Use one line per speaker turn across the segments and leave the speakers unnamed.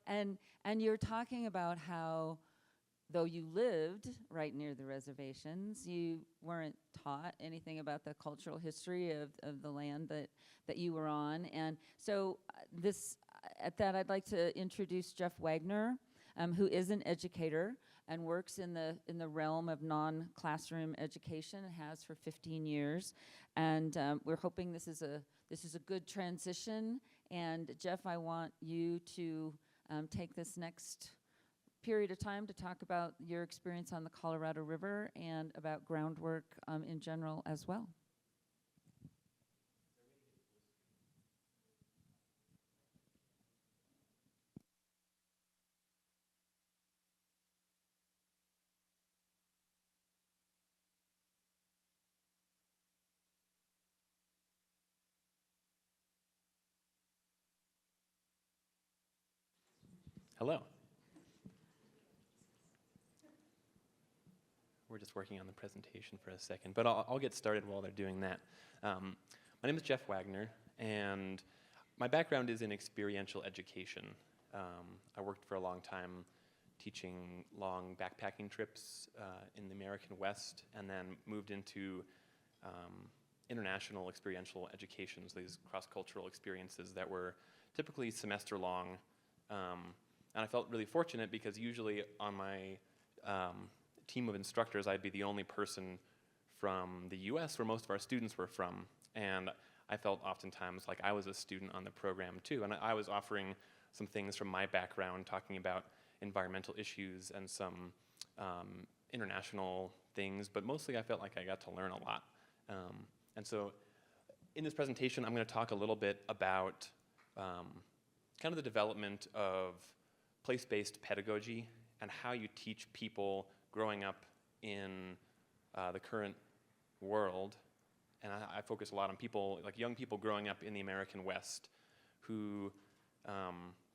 And you're talking about how, though you lived right near the reservations, you weren't taught anything about the cultural history of the land that you were on. And so at that, I'd like to introduce Jeff Wagner, who is an educator and works in the realm of non-classroom education, and has for 15 years. And we're hoping this is a good transition. And Jeff, I want you to take this next period of time to talk about your experience on the Colorado River and about Groundwork in general as well.
Hello. We're just working on the presentation for a second, but I'll get started while they're doing that. My name is Jeff Wagner, and my background is in experiential education. I worked for a long time teaching long backpacking trips in the American West, and then moved into international experiential educations, these cross-cultural experiences that were typically semester long. And I felt really fortunate because usually on my team of instructors, I'd be the only person from the US where most of our students were from. And I felt oftentimes like I was a student on the program too. And I was offering some things from my background, talking about environmental issues and some international things, but mostly I felt like I got to learn a lot. And so in this presentation, I'm going to talk a little bit about kind of the development of place-based pedagogy and how you teach people growing up in the current world. And I focus a lot on people, like young people growing up in the American West who,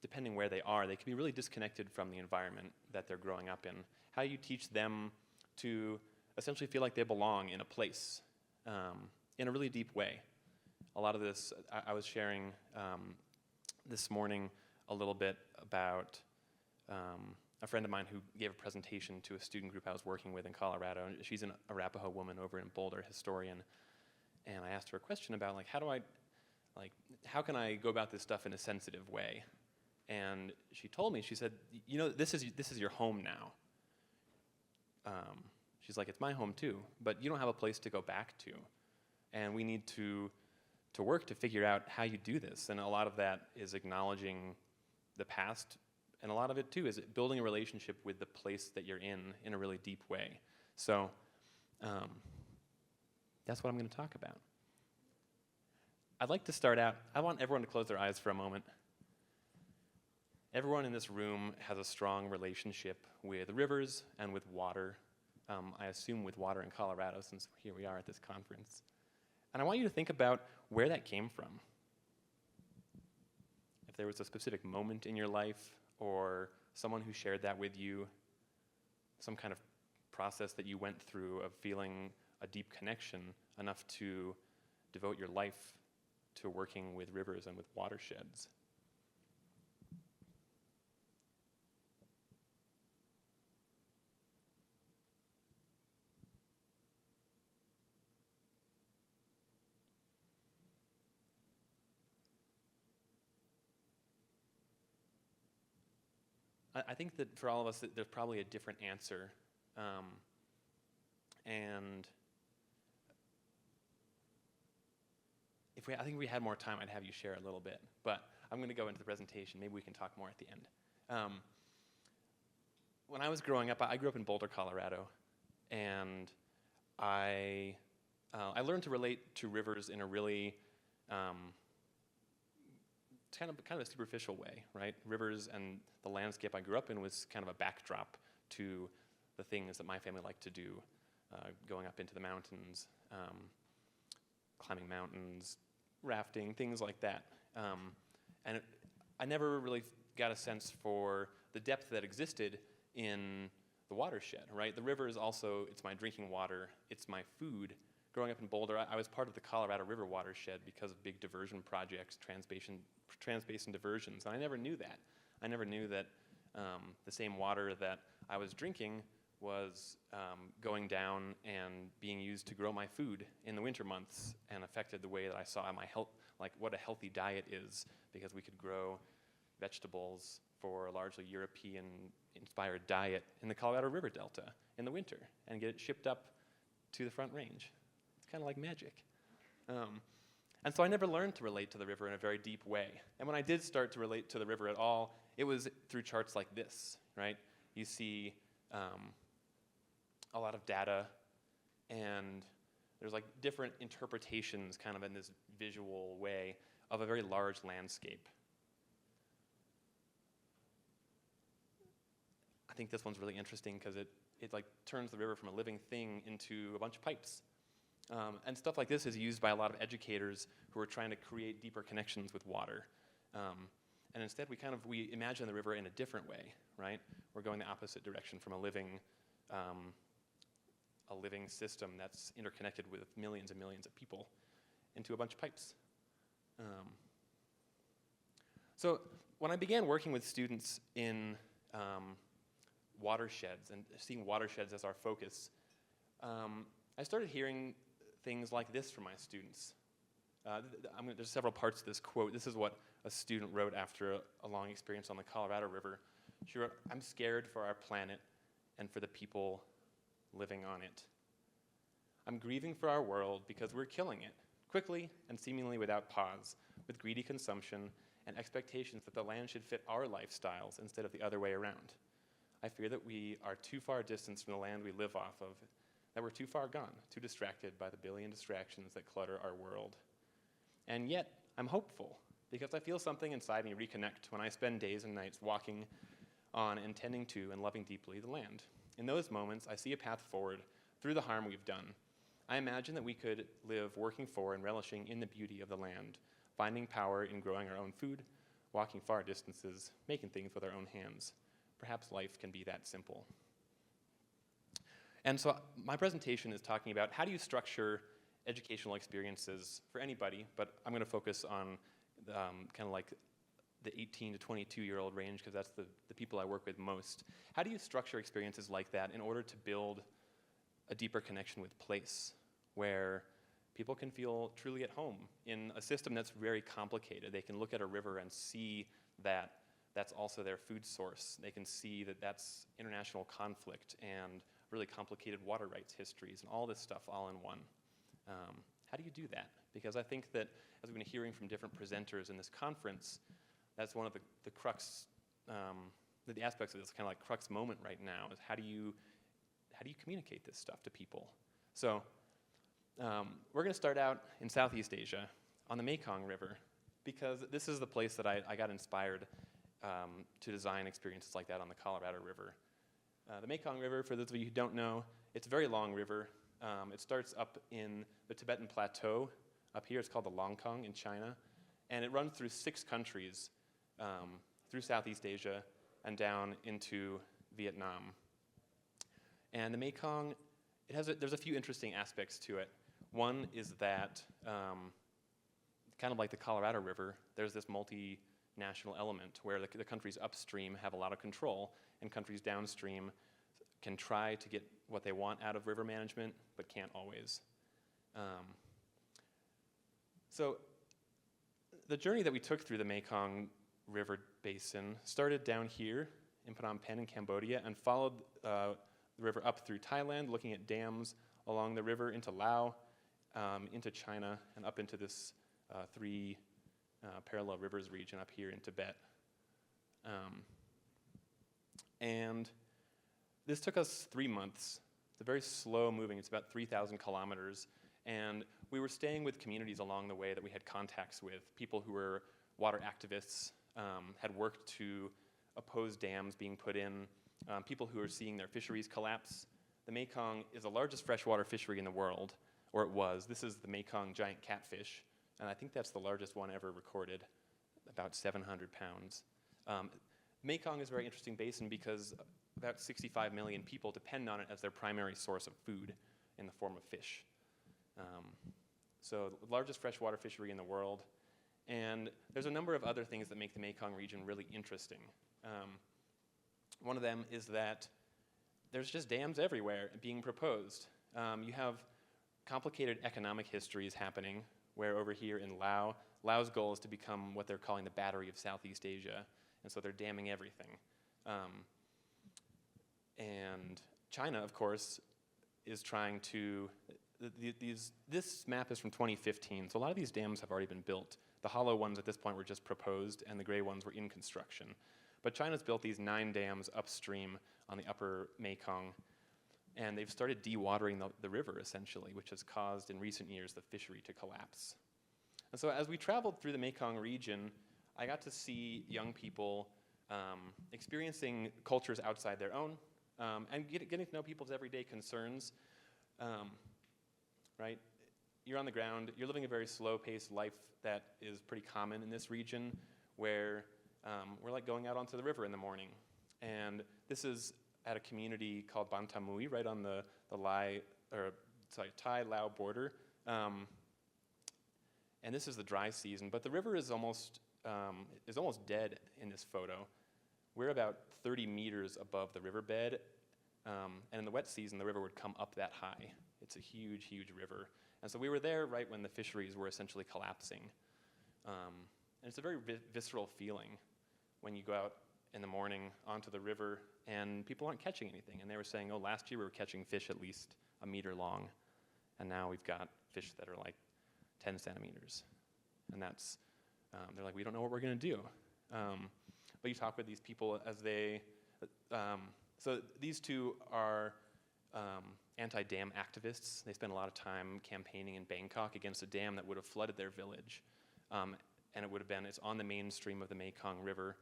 depending where they are, they can be really disconnected from the environment that they're growing up in. How you teach them to essentially feel like they belong in a place in a really deep way. A lot of this, I was sharing this morning a little bit about a friend of mine who gave a presentation to a student group I was working with in Colorado. And she's an Arapaho woman over in Boulder, historian. And I asked her a question about how can I go about this stuff in a sensitive way? And she told me, she said, this is your home now. She's like, it's my home too, but you don't have a place to go back to. And we need to work to figure out how you do this. And a lot of that is acknowledging the past, and a lot of it too is building a relationship with the place that you're in a really deep way. So that's what I'm going to talk about. I'd like to start out, I want everyone to close their eyes for a moment. Everyone in this room has a strong relationship with rivers and with water. I assume with water in Colorado, since here we are at this conference. And I want you to think about where that came from. If there was a specific moment in your life or someone who shared that with you, some kind of process that you went through of feeling a deep connection enough to devote your life to working with rivers and with watersheds. I think that for all of us, there's probably a different answer. And I think if we had more time, I'd have you share a little bit. But I'm going to go into the presentation. Maybe we can talk more at the end. When I was growing up, I grew up in Boulder, Colorado. And I learned to relate to rivers in a really kind of a superficial way, right? Rivers and the landscape I grew up in was kind of a backdrop to the things that my family liked to do, going up into the mountains, climbing mountains, rafting, things like that. I never really got a sense for the depth that existed in the watershed, right? The river is also, it's my drinking water, it's my food. growing up in Boulder, I was part of the Colorado River watershed because of big diversion projects, transbasin diversions, and I never knew that. I never knew that the same water that I was drinking was going down and being used to grow my food in the winter months, and affected the way that I saw my health, like what a healthy diet is, because we could grow vegetables for a largely European-inspired diet in the Colorado River Delta in the winter and get it shipped up to the Front Range. It's kind of like magic. And so I never learned to relate to the river in a very deep way. And when I did start to relate to the river at all, it was through charts like this, right? You see a lot of data, and there's like different interpretations kind of in this visual way of a very large landscape. I think this one's really interesting because it like turns the river from a living thing into a bunch of pipes. And stuff like this is used by a lot of educators who are trying to create deeper connections with water. And instead we imagine the river in a different way, right? We're going the opposite direction from a living system that's interconnected with millions and millions of people into a bunch of pipes. So when I began working with students in watersheds and seeing watersheds as our focus, I started hearing things like this from my students. There's several parts to this quote. This is what a student wrote after a long experience on the Colorado River. She wrote, "I'm scared for our planet and for the people living on it. I'm grieving for our world because we're killing it, quickly and seemingly without pause, with greedy consumption and expectations that the land should fit our lifestyles instead of the other way around. I fear that we are too far distanced from the land we live off of, that we're too far gone, too distracted by the billion distractions that clutter our world. And yet, I'm hopeful, because I feel something inside me reconnect when I spend days and nights walking on and tending to and loving deeply the land. In those moments, I see a path forward through the harm we've done. I imagine that we could live working for and relishing in the beauty of the land, finding power in growing our own food, walking far distances, making things with our own hands. Perhaps life can be that simple." And so my presentation is talking about how do you structure educational experiences for anybody, but I'm going to focus on kind of like the 18 to 22-year-old range, because that's the people I work with most. How do you structure experiences like that in order to build a deeper connection with place, where people can feel truly at home in a system that's very complicated? They can look at a river and see that that's also their food source. They can see that that's international conflict and really complicated water rights histories and all this stuff all in one. How do you do that? Because I think that, as we've been hearing from different presenters in this conference, that's one of the crux, the aspects of this kind of like crux moment right now, is how do you communicate this stuff to people? So we're going to start out in Southeast Asia on the Mekong River, because this is the place that I got inspired to design experiences like that on the Colorado River. The Mekong River, for those of you who don't know, it's a very long river. It starts up in the Tibetan Plateau. Up here it's called the Longkong in China. And it runs through 6 countries, through Southeast Asia and down into Vietnam. And the Mekong, there's a few interesting aspects to it. One is that, kind of like the Colorado River, there's this multinational element where the countries upstream have a lot of control, and countries downstream can try to get what they want out of river management, but can't always. So the journey that we took through the Mekong River Basin started down here in Phnom Penh in Cambodia and followed the river up through Thailand, looking at dams along the river into Laos, into China, and up into this 3 parallel rivers region up here in Tibet. And this took us 3 months. It's very slow moving. It's about 3,000 kilometers. And we were staying with communities along the way that we had contacts with, people who were water activists, had worked to oppose dams being put in, people who are seeing their fisheries collapse. The Mekong is the largest freshwater fishery in the world, or it was. This is the Mekong giant catfish, and I think that's the largest one ever recorded, about 700 pounds. Mekong is a very interesting basin because about 65 million people depend on it as their primary source of food in the form of fish. So the largest freshwater fishery in the world. And there's a number of other things that make the Mekong region really interesting. One of them is that there's just dams everywhere being proposed. You have complicated economic histories happening, where over here in Laos' goal is to become what they're calling the battery of Southeast Asia, and so they're damming everything. And China, of course, is trying to, this map is from 2015, so a lot of these dams have already been built. The hollow ones at this point were just proposed, and the gray ones were in construction. But China's built these 9 dams upstream on the upper Mekong, and they've started dewatering the river, essentially, which has caused, in recent years, the fishery to collapse. And so as we traveled through the Mekong region, I got to see young people experiencing cultures outside their own, and getting to know people's everyday concerns, right? You're on the ground, you're living a very slow-paced life that is pretty common in this region, where we're like going out onto the river in the morning. And this is at a community called Bantamui, right on the Thai-Lao border. And this is the dry season, but the river is almost dead in this photo. We're about 30 meters above the riverbed, and in the wet season, the river would come up that high. It's a huge, huge river. And so we were there right when the fisheries were essentially collapsing. And it's a very visceral feeling when you go out in the morning onto the river and people aren't catching anything. And they were saying, oh, last year we were catching fish at least a meter long, and now we've got fish that are like 10 centimeters. And that's, they're like, we don't know what we're going to do. But you talk with these people as they, so these two are anti-dam activists. They spend a lot of time campaigning in Bangkok against a dam that would have flooded their village. And it would have been, it's on the mainstream of the Mekong River.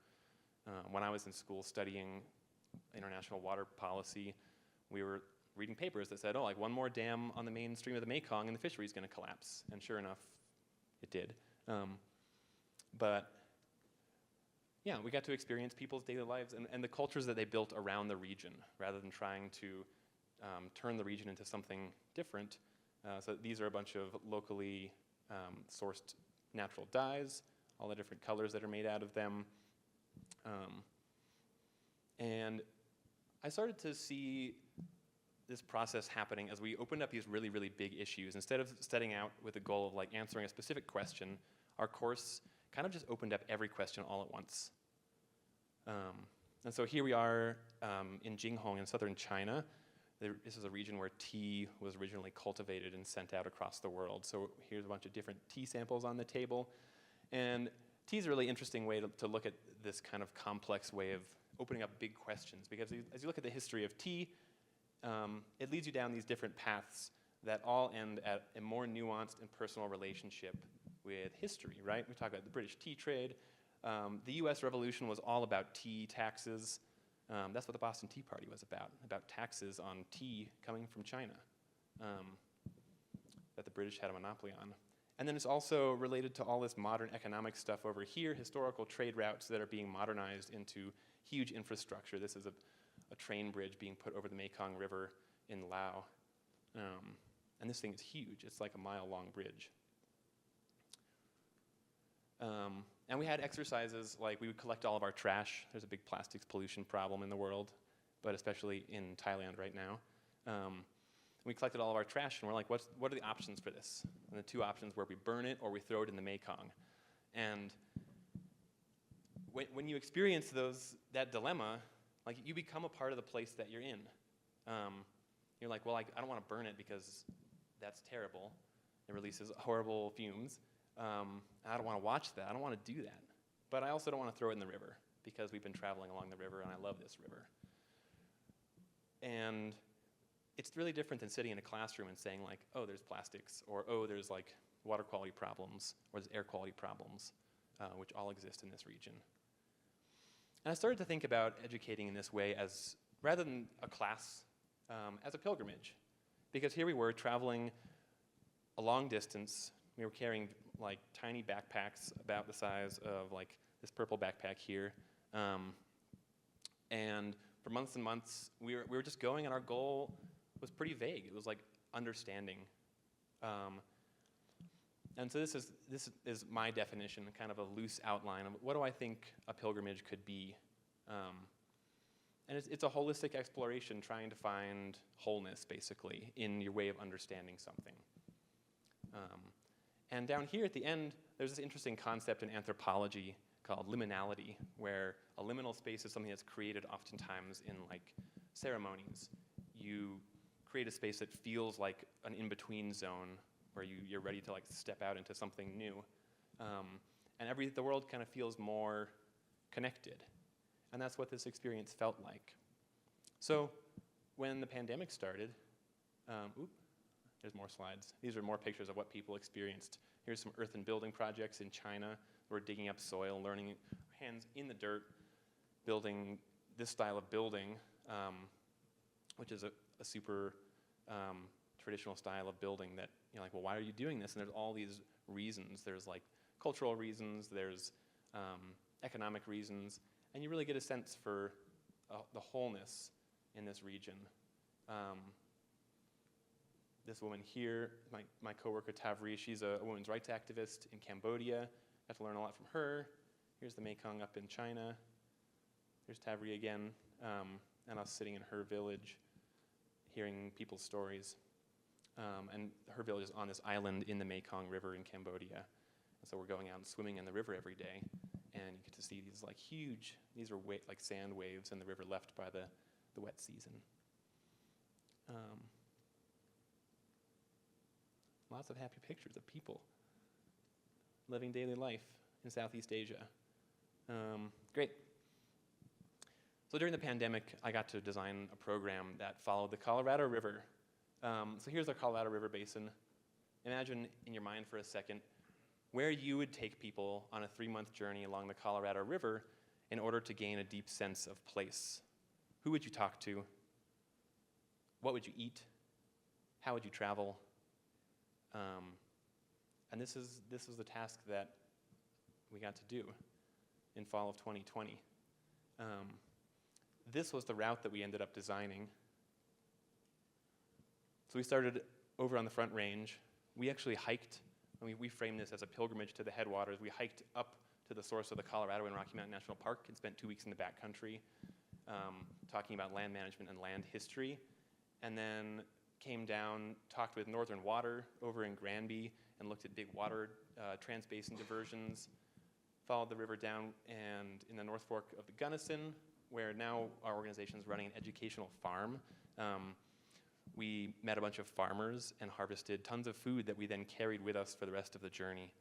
When I was in school studying international water policy, we were reading papers that said, oh, like one more dam on the mainstream of the Mekong and the fishery is going to collapse. And sure enough, it did. But yeah, we got to experience people's daily lives and the cultures that they built around the region, rather than trying to turn the region into something different. So these are a bunch of locally sourced natural dyes, all the different colors that are made out of them. And I started to see this process happening as we opened up these really, really big issues. Instead of setting out with the goal of like answering a specific question, our course kind of just opened up every question all at once. And so here we are in Jinghong in southern China. This is a region where tea was originally cultivated and sent out across the world. So here's a bunch of different tea samples on the table. And tea is a really interesting way to look at this kind of complex way of opening up big questions, because as you look at the history of tea, it leads you down these different paths that all end at a more nuanced and personal relationship with history, right? We talk about the British tea trade. The US Revolution was all about tea taxes. That's what the Boston Tea Party was about taxes on tea coming from China that the British had a monopoly on. And then it's also related to all this modern economic stuff over here, historical trade routes that are being modernized into huge infrastructure. This is a train bridge being put over the Mekong River in Laos. And this thing is huge. It's like a mile-long bridge. And we had exercises like we would collect all of our trash. There's a big plastics pollution problem in the world, but especially in Thailand right now. We collected all of our trash, and we're like, what are the options for this? And the two options were we burn it or we throw it in the Mekong. And when you experience that dilemma, like you become a part of the place that you're in. You're like, well, I don't want to burn it because that's terrible. It releases horrible fumes. I don't want to watch that. I don't want to do that. But I also don't want to throw it in the river because we've been traveling along the river and I love this river. And it's really different than sitting in a classroom and saying like, oh, there's plastics, or oh, there's like water quality problems, or there's air quality problems, which all exist in this region. And I started to think about educating in this way as, rather than a class, as a pilgrimage. Because here we were traveling a long distance. We were carrying like tiny backpacks about the size of like this purple backpack here. And for months and months, we were just going, and our goal was pretty vague. It was like understanding And so this is my definition, kind of a loose outline of what do I think a pilgrimage could be. And it's a holistic exploration, trying to find wholeness, basically, in your way of understanding something. And down here at the end, there's this interesting concept in anthropology called liminality, where a liminal space is something that's created oftentimes in like ceremonies. You create a space that feels like an in-between zone where you're ready to like step out into something new. And the world kind of feels more connected. And that's what this experience felt like. So when the pandemic started, there's more slides. These are more pictures of what people experienced. Here's some earth and building projects in China. We're digging up soil, learning hands in the dirt, building this style of building, which is a super traditional style of building that you're like, well, why are you doing this? And there's all these reasons. There's like cultural reasons, there's economic reasons, and you really get a sense for the wholeness in this region. This woman here, my coworker Tavri, she's a women's rights activist in Cambodia. Got to learn a lot from her. Here's the Mekong up in China. Here's Tavri again, and us sitting in her village, hearing people's stories. And her village is on this island in the Mekong River in Cambodia. And so we're going out and swimming in the river every day, and you get to see these like huge, these are like sand waves in the river left by the wet season. Lots of happy pictures of people living daily life in Southeast Asia. Great. So during the pandemic, I got to design a program that followed the Colorado River. So here's the Colorado River Basin. Imagine in your mind for a second where you would take people on a 3-month journey along the Colorado River in order to gain a deep sense of place. Who would you talk to? What would you eat? How would you travel? And this is the task that we got to do in fall of 2020. This was the route that we ended up designing. So we started over on the Front Range. We actually hiked, and we framed this as a pilgrimage to the headwaters. We hiked up to the source of the Colorado in Rocky Mountain National Park and spent 2 weeks in the backcountry talking about land management and land history. And then came down, talked with Northern Water over in Granby, and looked at big water trans-basin diversions. Followed the river down, and in the North Fork of the Gunnison, where now our organization is running an educational farm, we met a bunch of farmers and harvested tons of food that we then carried with us for the rest of the journey.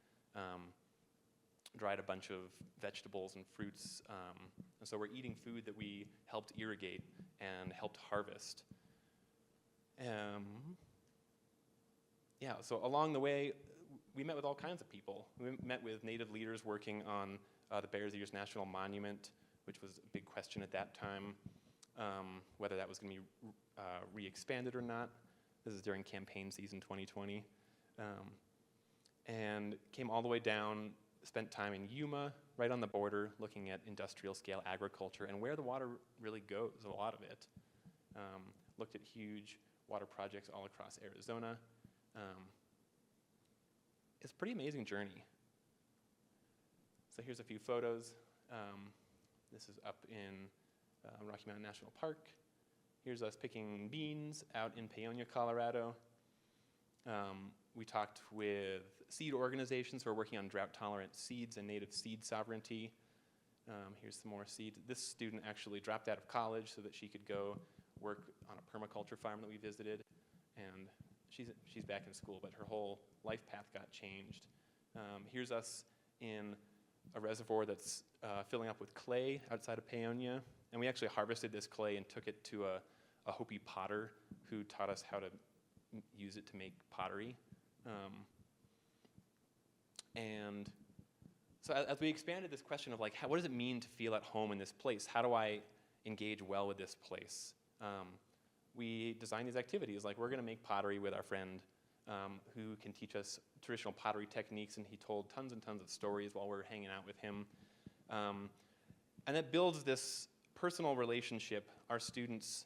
Dried a bunch of vegetables and fruits, and so we're eating food that we helped irrigate and helped harvest. Yeah, so along the way, we met with all kinds of people. We met with Native leaders working on the Bears Ears National Monument, which was a big question at that time, whether that was going to be re-expanded or not. This is during campaign season 2020. And came all the way down, spent time in Yuma, right on the border, looking at industrial scale agriculture and where the water really goes, a lot of it. Looked at huge water projects all across Arizona. It's a pretty amazing journey. So here's a few photos. This is up in Rocky Mountain National Park. Here's us picking beans out in Paonia, Colorado. We talked with seed organizations who are working on drought-tolerant seeds and native seed sovereignty. Here's some more seeds. This student actually dropped out of college so that she could go work on a permaculture farm that we visited, and she's back in school, but her whole life path got changed. Here's us in a reservoir that's filling up with clay outside of Paonia, and we actually harvested this clay and took it to a Hopi potter who taught us how to use it to make pottery. And so as we expanded this question of like, what does it mean to feel at home in this place? How do I engage well with this place? We designed these activities, like we're going to make pottery with our friend who can teach us traditional pottery techniques, and he told tons and tons of stories while we were hanging out with him. And it builds this personal relationship. Our students,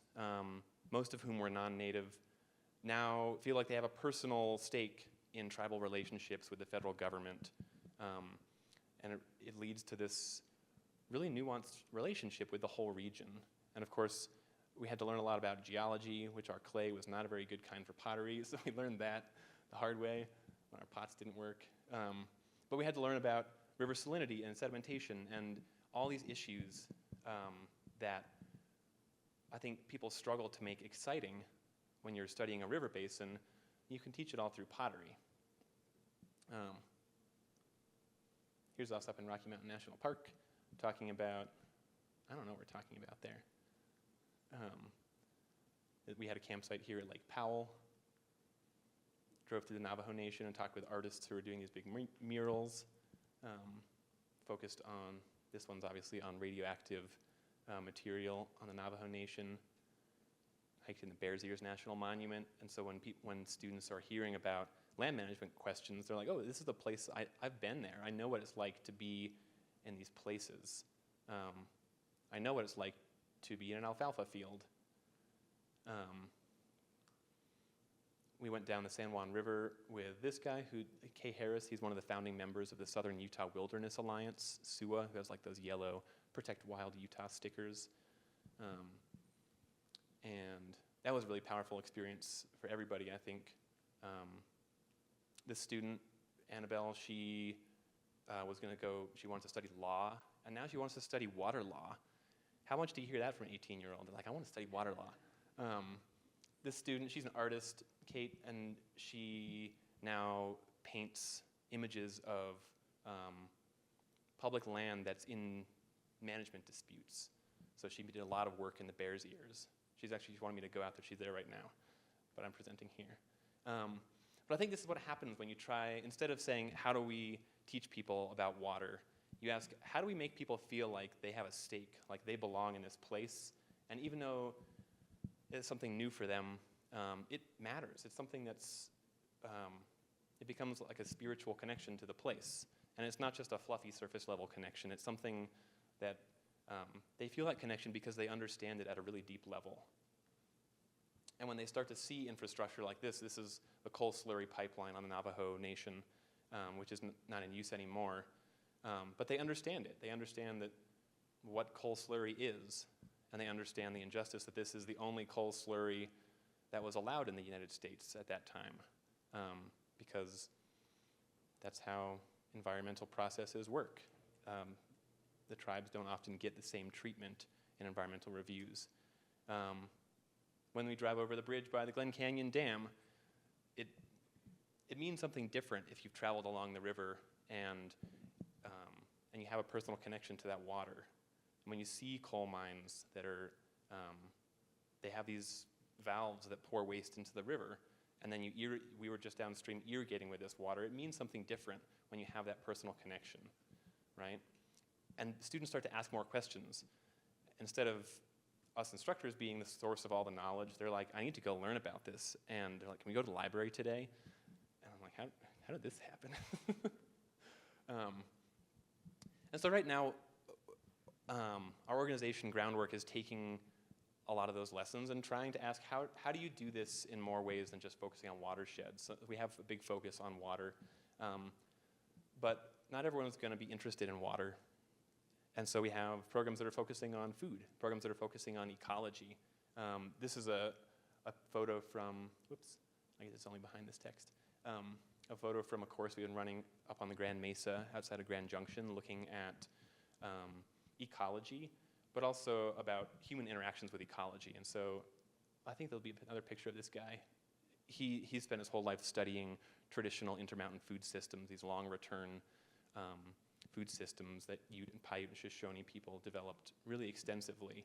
most of whom were non-native, now feel like they have a personal stake in tribal relationships with the federal government. And it leads to this really nuanced relationship with the whole region. And of course, we had to learn a lot about geology, which our clay was not a very good kind for pottery, so we learned that the hard way when our pots didn't work. But we had to learn about river salinity and sedimentation and all these issues that I think people struggle to make exciting when you're studying a river basin. You can teach it all through pottery. Here's us up in Rocky Mountain National Park talking about, I don't know what we're talking about there. We had a campsite here at Lake Powell. Drove through the Navajo Nation and talked with artists who were doing these big murals. Focused on, this one's obviously on radioactive material on the Navajo Nation. Hiked in the Bears Ears National Monument. And so when students are hearing about land management questions, they're like, oh, this is the place, I've been there. I know what it's like to be in these places. I know what it's like to be in an alfalfa field. We went down the San Juan River with this guy, Kay Harris. He's one of the founding members of the Southern Utah Wilderness Alliance, SUA, who has like those yellow Protect Wild Utah stickers. And that was a really powerful experience for everybody, I think. This student, Annabelle, she she wanted to study law, and now she wants to study water law. How much do you hear that from an 18-year-old? They're like, I want to study water law. This student, she's an artist, Kate, and she now paints images of public land that's in management disputes. So she did a lot of work in the Bears Ears. She wanted me to go out there. She's there right now, but I'm presenting here. But I think this is what happens when you try, instead of saying, how do we teach people about water, you ask, how do we make people feel like they have a stake, like they belong in this place? And even though it's something new for them, it matters. It's something that's, it becomes like a spiritual connection to the place. And it's not just a fluffy surface level connection. It's something that they feel that connection because they understand it at a really deep level. And when they start to see infrastructure like this is the coal slurry pipeline on the Navajo Nation, which is not in use anymore. But they understand it. They understand that what coal slurry is, and they understand the injustice that this is the only coal slurry that was allowed in the United States at that time, because that's how environmental processes work. The tribes don't often get the same treatment in environmental reviews. When we drive over the bridge by the Glen Canyon Dam, it means something different if you've traveled along the river and you have a personal connection to that water. And when you see coal mines that are, they have these valves that pour waste into the river, and then we were just downstream irrigating with this water, it means something different when you have that personal connection, right? And students start to ask more questions. Instead of us instructors being the source of all the knowledge, they're like, I need to go learn about this. And they're like, can we go to the library today? And I'm like, how did this happen? And so right now, our organization, Groundwork, is taking a lot of those lessons and trying to ask, how do you do this in more ways than just focusing on watersheds? So we have a big focus on water, but not everyone's going to be interested in water. And so we have programs that are focusing on food, programs that are focusing on ecology. This is a photo from, whoops, I guess it's only behind this text. A photo from a course we've been running up on the Grand Mesa outside of Grand Junction, looking at ecology, but also about human interactions with ecology. And so I think there'll be another picture of this guy. He spent his whole life studying traditional intermountain food systems, these long return food systems that Ute and Paiute and Shoshone people developed really extensively.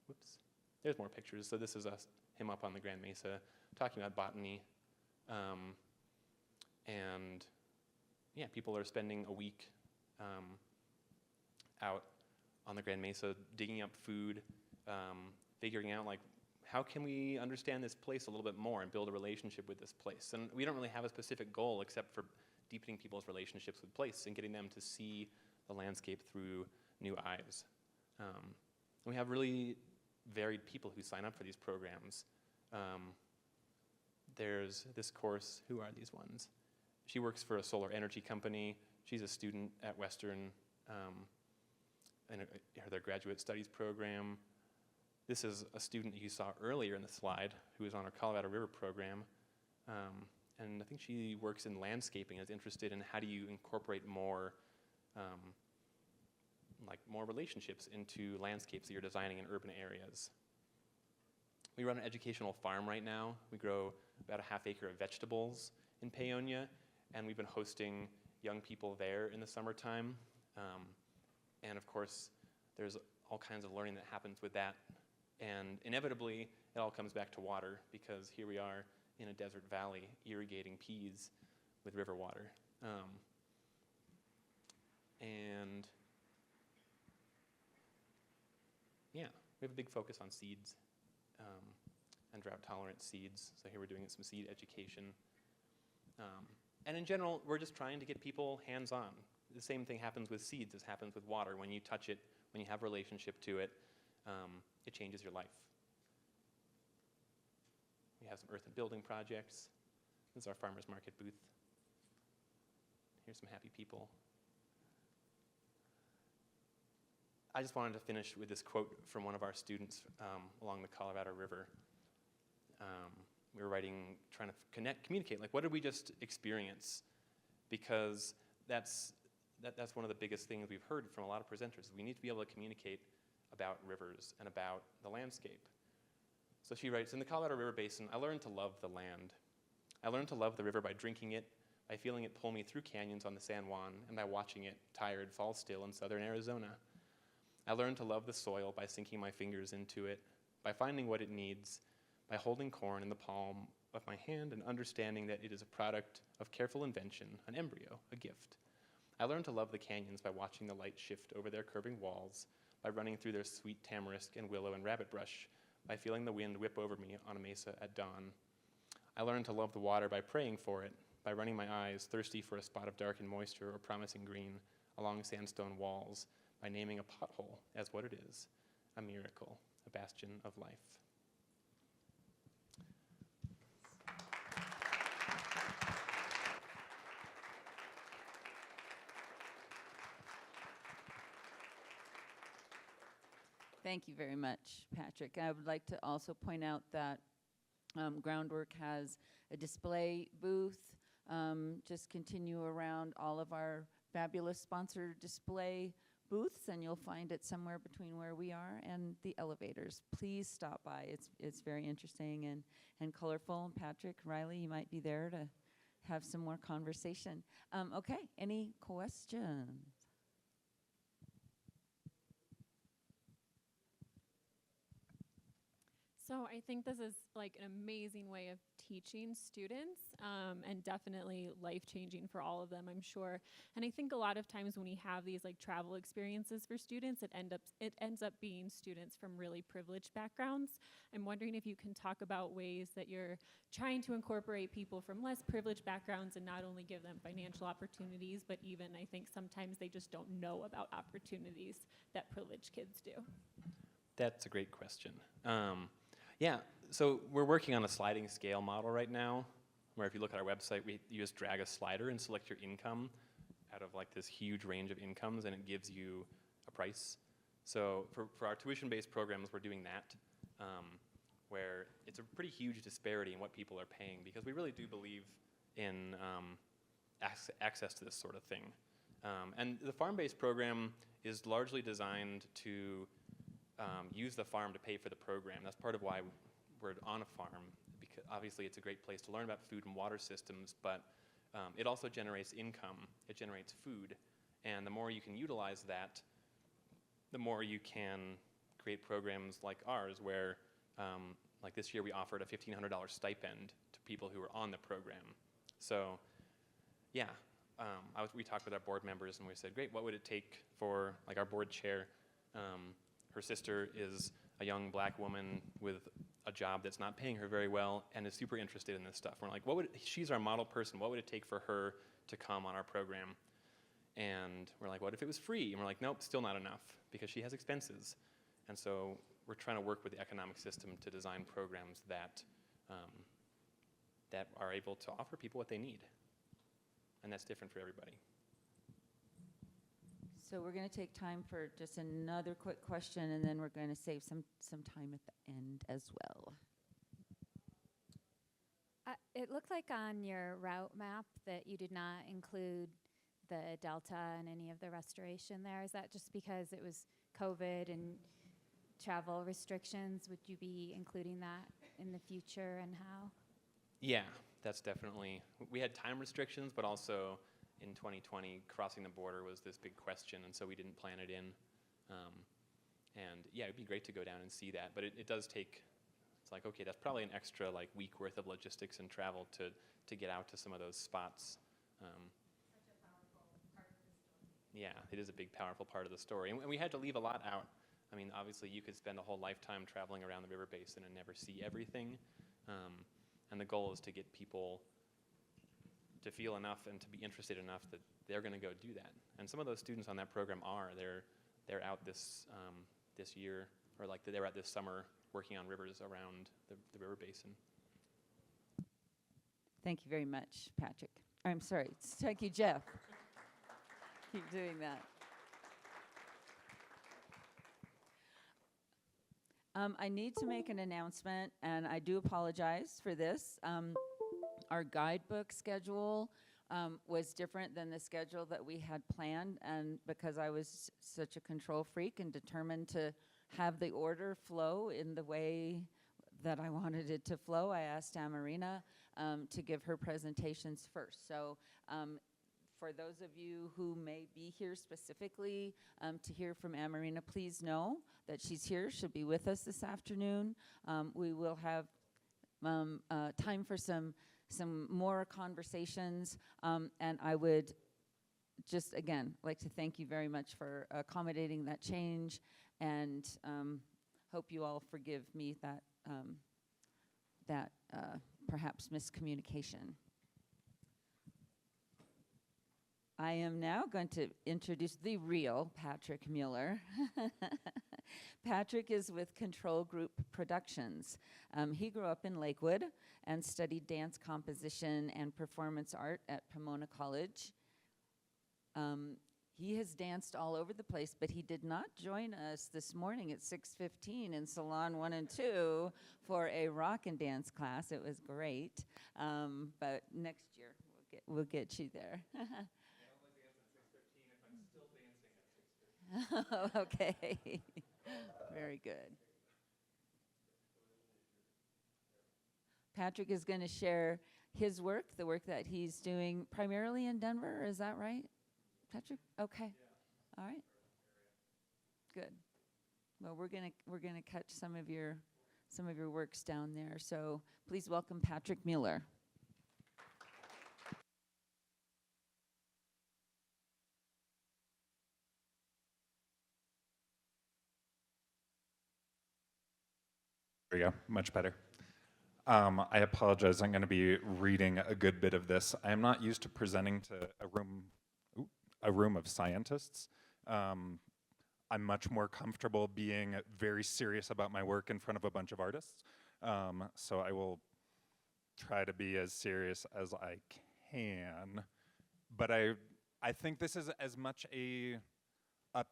Whoops, there's more pictures. So this is him up on the Grand Mesa talking about botany. And yeah, people are spending a week out on the Grand Mesa digging up food, figuring out like, how can we understand this place a little bit more and build a relationship with this place? And we don't really have a specific goal except for deepening people's relationships with place and getting them to see the landscape through new eyes. We have really varied people who sign up for these programs. There's this course, who are these ones? She works for a solar energy company. She's a student at Western in their graduate studies program. This is a student you saw earlier in the slide who is on our Colorado River program. And I think she works in landscaping and is interested in how do you incorporate more more relationships into landscapes that you're designing in urban areas. We run an educational farm right now. We grow about a half acre of vegetables in Paonia, and we've been hosting young people there in the summertime. And of course, there's all kinds of learning that happens with that. And inevitably, it all comes back to water, because here we are in a desert valley irrigating peas with river water. And yeah, we have a big focus on seeds and drought-tolerant seeds. So here we're doing some seed education. And in general, we're just trying to get people hands-on. The same thing happens with seeds as happens with water. When you touch it, when you have a relationship to it, it changes your life. We have some earth and building projects. This is our farmers market booth. Here's some happy people. I just wanted to finish with this quote from one of our students along the Colorado River. We were writing, trying to communicate, like, what did we just experience? Because that's one of the biggest things we've heard from a lot of presenters. We need to be able to communicate about rivers and about the landscape. So she writes, in the Colorado River Basin, I learned to love the land. I learned to love the river by drinking it, by feeling it pull me through canyons on the San Juan, and by watching it, tired, fall still in southern Arizona. I learned to love the soil by sinking my fingers into it, by finding what it needs, by holding corn in the palm of my hand and understanding that it is a product of careful invention, an embryo, a gift. I learned to love the canyons by watching the light shift over their curving walls, by running through their sweet tamarisk and willow and rabbit brush, by feeling the wind whip over me on a mesa at dawn. I learned to love the water by praying for it, by running my eyes, thirsty for a spot of dark and moisture or promising green, along sandstone walls, by naming a pothole as what it is, a miracle, a bastion of life.
Thank you very much, Patrick. I would like to also point out that Groundwork has a display booth. Just continue around all of our fabulous sponsored display booths, and you'll find it somewhere between where we are and the elevators. Please stop by. It's very interesting and colorful. Patrick, Riley, you might be there to have some more conversation. Okay, any questions?
So I think this is like an amazing way of teaching students and definitely life-changing for all of them, I'm sure. And I think a lot of times when we have these like travel experiences for students, it ends up being students from really privileged backgrounds. I'm wondering if you can talk about ways that you're trying to incorporate people from less privileged backgrounds and not only give them financial opportunities, but even I think sometimes they just don't know about opportunities that privileged kids do.
That's a great question. Yeah, so we're working on a sliding scale model right now, where if you look at our website, you just drag a slider and select your income out of like this huge range of incomes, and it gives you a price. So for our tuition-based programs, we're doing that, where it's a pretty huge disparity in what people are paying, because we really do believe in access to this sort of thing. And the farm-based program is largely designed to use the farm to pay for the program. That's part of why we're on a farm, because obviously it's a great place to learn about food and water systems, but it also generates income, it generates food, and the more you can utilize that, the more you can create programs like ours where, like this year we offered a $1,500 stipend to people who were on the program. So yeah, we talked with our board members and we said, great, what would it take for like our board chair? Her sister is a young black woman with a job that's not paying her very well and is super interested in this stuff. We're like, she's our model person. What would it take for her to come on our program? And we're like, what if it was free? And we're like, nope, still not enough, because she has expenses. And so we're trying to work with the economic system to design programs that that are able to offer people what they need, and that's different for everybody.
So we're going to take time for just another quick question, and then we're going to save some time at the end as well.
It looked like on your route map that you did not include the Delta and any of the restoration there. Is that just because it was COVID and travel restrictions? Would you be including that in the future, and how?
Yeah, that's definitely, we had time restrictions, but also in 2020, crossing the border was this big question, and so we didn't plan it in. And yeah, it'd be great to go down and see that, but it does take, it's like, okay, that's probably an extra like week worth of logistics and travel to get out to some of those spots. Yeah, it is a big, powerful part of the story. And we had to leave a lot out. I mean, obviously, you could spend a whole lifetime traveling around the river basin and never see everything. And the goal is to get people to feel enough and to be interested enough that they're going to go do that. And some of those students on that program they're out this year, or like they're out this summer working on rivers around the river basin.
Thank you very much, Patrick. I'm sorry. Thank you, Jeff. Keep doing that. I need to make an announcement, and I do apologize for this. Our guidebook schedule was different than the schedule that we had planned, and because I was such a control freak and determined to have the order flow in the way that I wanted it to flow, I asked Amarina to give her presentations first. So for those of you who may be here specifically to hear from Amarina, please know that she's here. She'll be with us this afternoon. We will have time for some more conversations, and I would just, again, like to thank you very much for accommodating that change, and hope you all forgive me that perhaps miscommunication. I am now going to introduce the real Patrick Mueller. Patrick is with Control Group Productions. He grew up in Lakewood and studied dance composition and performance art at Pomona College. He has danced all over the place, but he did not join us this morning at 6:15 in Salon 1 and 2 for a rock and dance class. It was great, but next year we'll get you there. Oh, okay. Very good. Patrick is going to share his work, the work that he's doing primarily in Denver. Is that right, Patrick? Okay. Yeah. All right. Good. Well, we're gonna catch some of your works down there. So please welcome Patrick Mueller.
There you go, much better. I apologize, I'm going to be reading a good bit of this. I am not used to presenting to a room of scientists. I'm much more comfortable being very serious about my work in front of a bunch of artists. So I will try to be as serious as I can. But I think this is as much a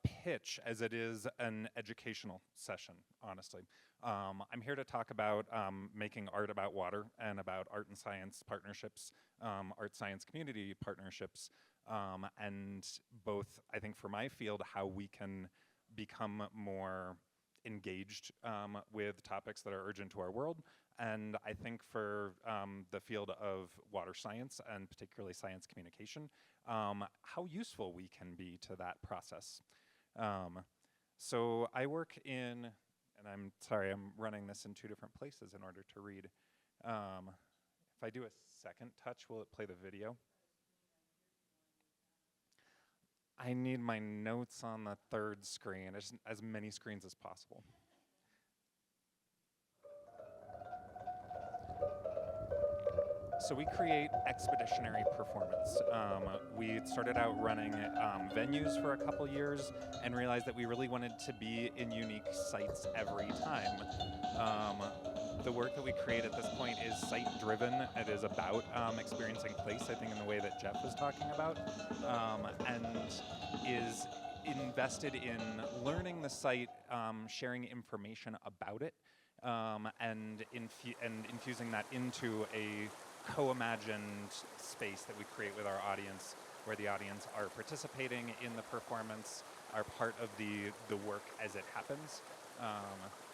pitch as it is an educational session, honestly. I'm here to talk about making art about water and about art and science partnerships, art-science community partnerships, and both, I think for my field, how we can become more engaged with topics that are urgent to our world, and I think for the field of water science, and particularly science communication, how useful we can be to that process. So I work in, and I'm sorry, I'm running this in 2 different places in order to read. If I do a second touch, will it play the video? I need my notes on the 3rd screen, as many screens as possible. So we create expeditionary performance. We started out running venues for a couple years and realized that we really wanted to be in unique sites every time. The work that we create at this point is site-driven. It is about experiencing place, I think, in the way that Jeff was talking about, and is invested in learning the site, sharing information about it, and infusing that into a co-imagined space that we create with our audience, where the audience are participating in the performance, are part of the work as it happens,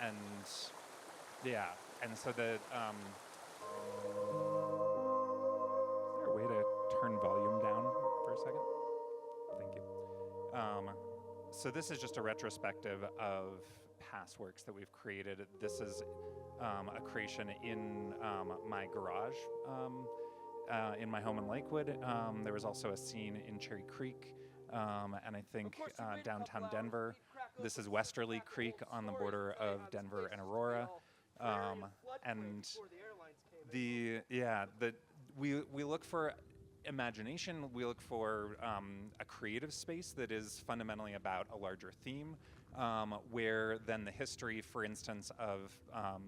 and yeah, and so the is there a way to turn volume down for a second? Thank you. So this is just a retrospective of past works that we've created. This is a creation in my garage in my home in Lakewood. There was also a scene in Cherry Creek, and I think downtown Denver. This is Westerly Creek on the border of Denver and Aurora. And we look for imagination. We look for a creative space that is fundamentally about a larger theme, where then the history, for instance, of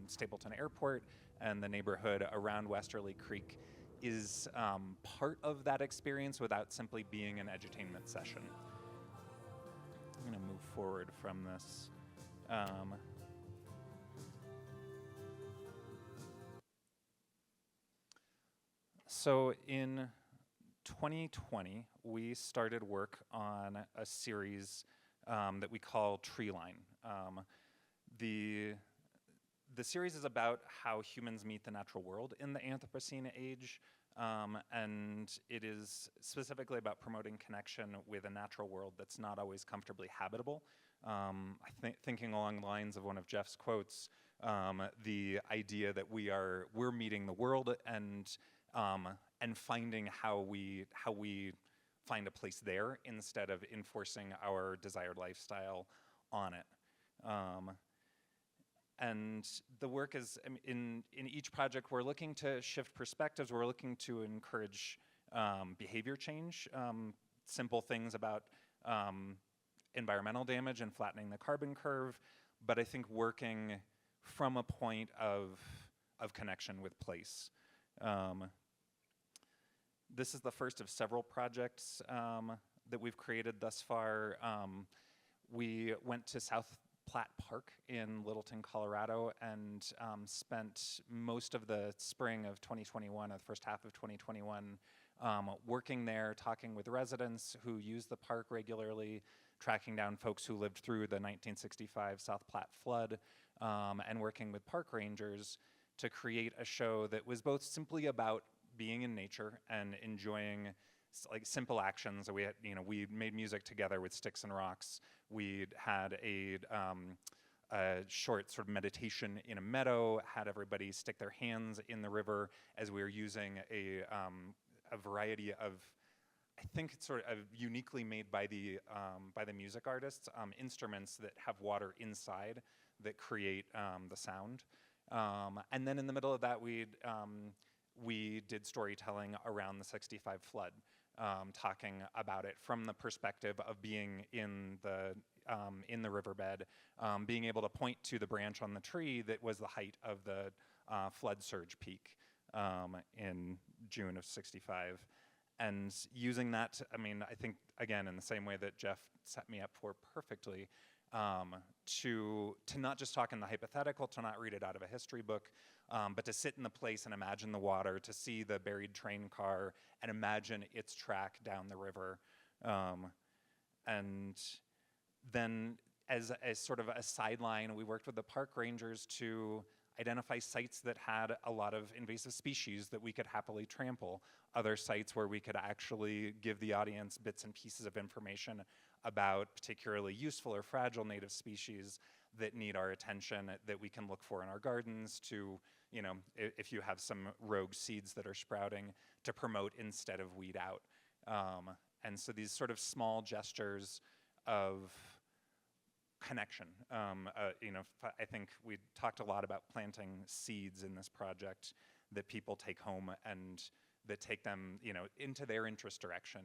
Stapleton Airport and the neighborhood around Westerly Creek is part of that experience without simply being an edutainment session. I'm going to move forward from this. So in 2020, we started work on a series that we call Treeline. The series is about how humans meet the natural world in the Anthropocene age, and it is specifically about promoting connection with a natural world that's not always comfortably habitable. Thinking along the lines of one of Jeff's quotes, the idea that we're meeting the world and finding how we find a place there instead of enforcing our desired lifestyle on it. And the work is, in each project, we're looking to shift perspectives. We're looking to encourage behavior change, simple things about environmental damage and flattening the carbon curve, but I think working from a point of connection with place. This is the first of several projects that we've created thus far. We went to South Platte Park in Littleton, Colorado, and spent most of the spring of 2021, or the first half of 2021, working there, talking with residents who use the park regularly, tracking down folks who lived through the 1965 South Platte flood, and working with park rangers to create a show that was both simply about being in nature and enjoying like simple actions. We made music together with sticks and rocks. We had a short sort of meditation in a meadow, had everybody stick their hands in the river as we were using a variety of, I think it's sort of uniquely made by the music artists, instruments that have water inside that create the sound. And then in the middle of that, we did storytelling around the 65 flood, talking about it from the perspective of being in the riverbed, being able to point to the branch on the tree that was the height of the flood surge peak in June of 65. And using that, I think, again, in the same way that Jeff set me up for perfectly, to not just talk in the hypothetical, to not read it out of a history book, but to sit in the place and imagine the water, to see the buried train car and imagine its track down the river. And then as sort of a sideline, we worked with the park rangers to identify sites that had a lot of invasive species that we could happily trample, other sites where we could actually give the audience bits and pieces of information about particularly useful or fragile native species that need our attention, that we can look for in our gardens, to, if you have some rogue seeds that are sprouting, to promote instead of weed out. And so these sort of small gestures of connection. I think we talked a lot about planting seeds in this project. that people take home and that take them, into their interest direction,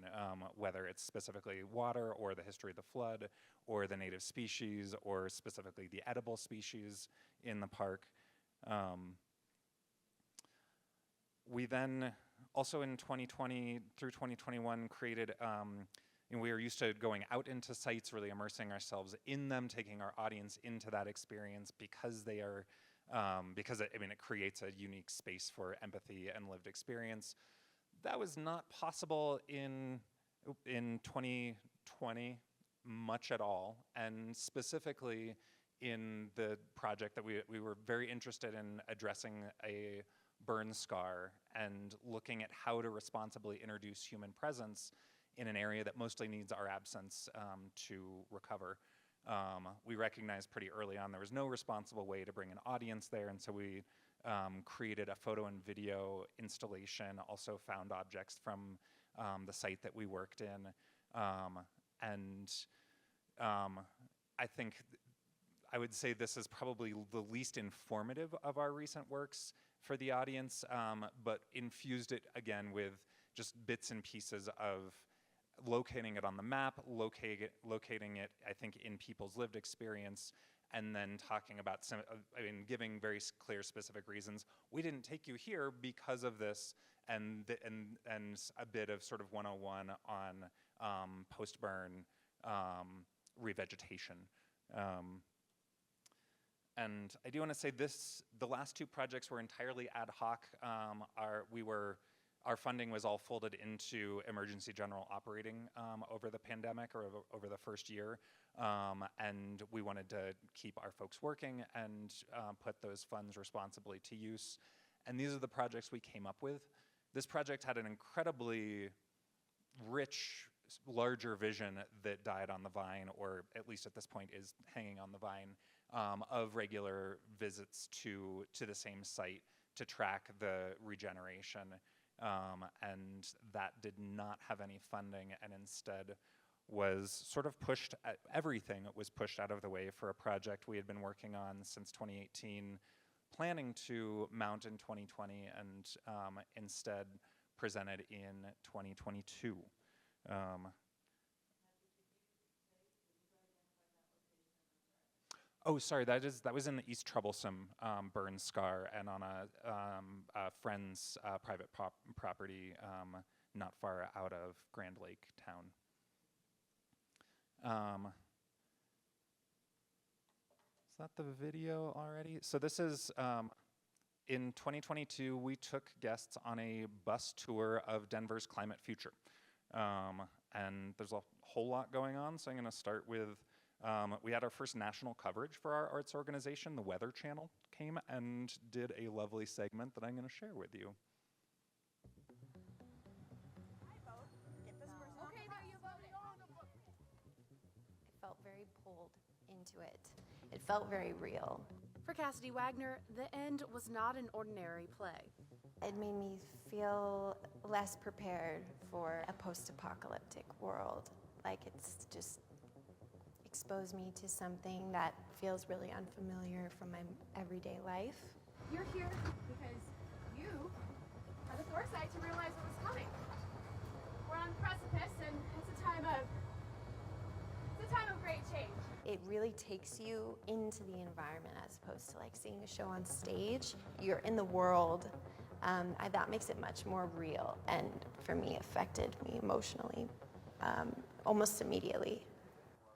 whether it's specifically water or the history of the flood or the native species or specifically the edible species in the park. We then also in 2020 through 2021 created, we were used to going out into sites, really immersing ourselves in them, taking our audience into that experience because they are, it creates a unique space for empathy and lived experience. That was not possible in 2020 much at all, and specifically in the project that we were very interested in addressing a burn scar and looking at how to responsibly introduce human presence in an area that mostly needs our absence to recover. We recognized pretty early on there was no responsible way to bring an audience there, and so we created a photo and video installation, also found objects from the site that we worked in. I think I would say this is probably the least informative of our recent works for the audience, but infused it again with just bits and pieces of locating it on the map, locating it, I think, in people's lived experience, and then talking about giving very clear, specific reasons. We didn't take you here because of this, and a bit of sort of 101 on post-burn revegetation. And I do want to say the last two projects were entirely ad hoc. Our funding was all folded into emergency general operating over the pandemic or over the first year. And we wanted to keep our folks working and put those funds responsibly to use. And these are the projects we came up with. This project had an incredibly rich, larger vision that died on the vine, or at least at this point is hanging on the vine, of regular visits to the same site to track the regeneration. And that did not have any funding, and instead was sort of pushed, everything was pushed out of the way for a project we had been working on since 2018, planning to mount in 2020, and instead presented in 2022. Oh, sorry, that was in the East Troublesome burn scar and on a friend's private property not far out of Grand Lake town. Is that the video already? So this is, in 2022, we took guests on a bus tour of Denver's climate future. And there's a whole lot going on, so I'm gonna start with, we had our first national coverage for our arts organization. The Weather Channel came and did a lovely segment that I'm going to share with you.
I felt very pulled into it. It felt very real.
For Cassidy Wagner, the end was not an ordinary play.
It made me feel less prepared for a post-apocalyptic world. Like it's just exposed me to something that feels really unfamiliar from my everyday life.
You're here because you had the foresight to realize what was coming. We're on the precipice, and it's a time of great change.
It really takes you into the environment as opposed to like seeing a show on stage. You're in the world. That makes it much more real, and for me, affected me emotionally almost immediately.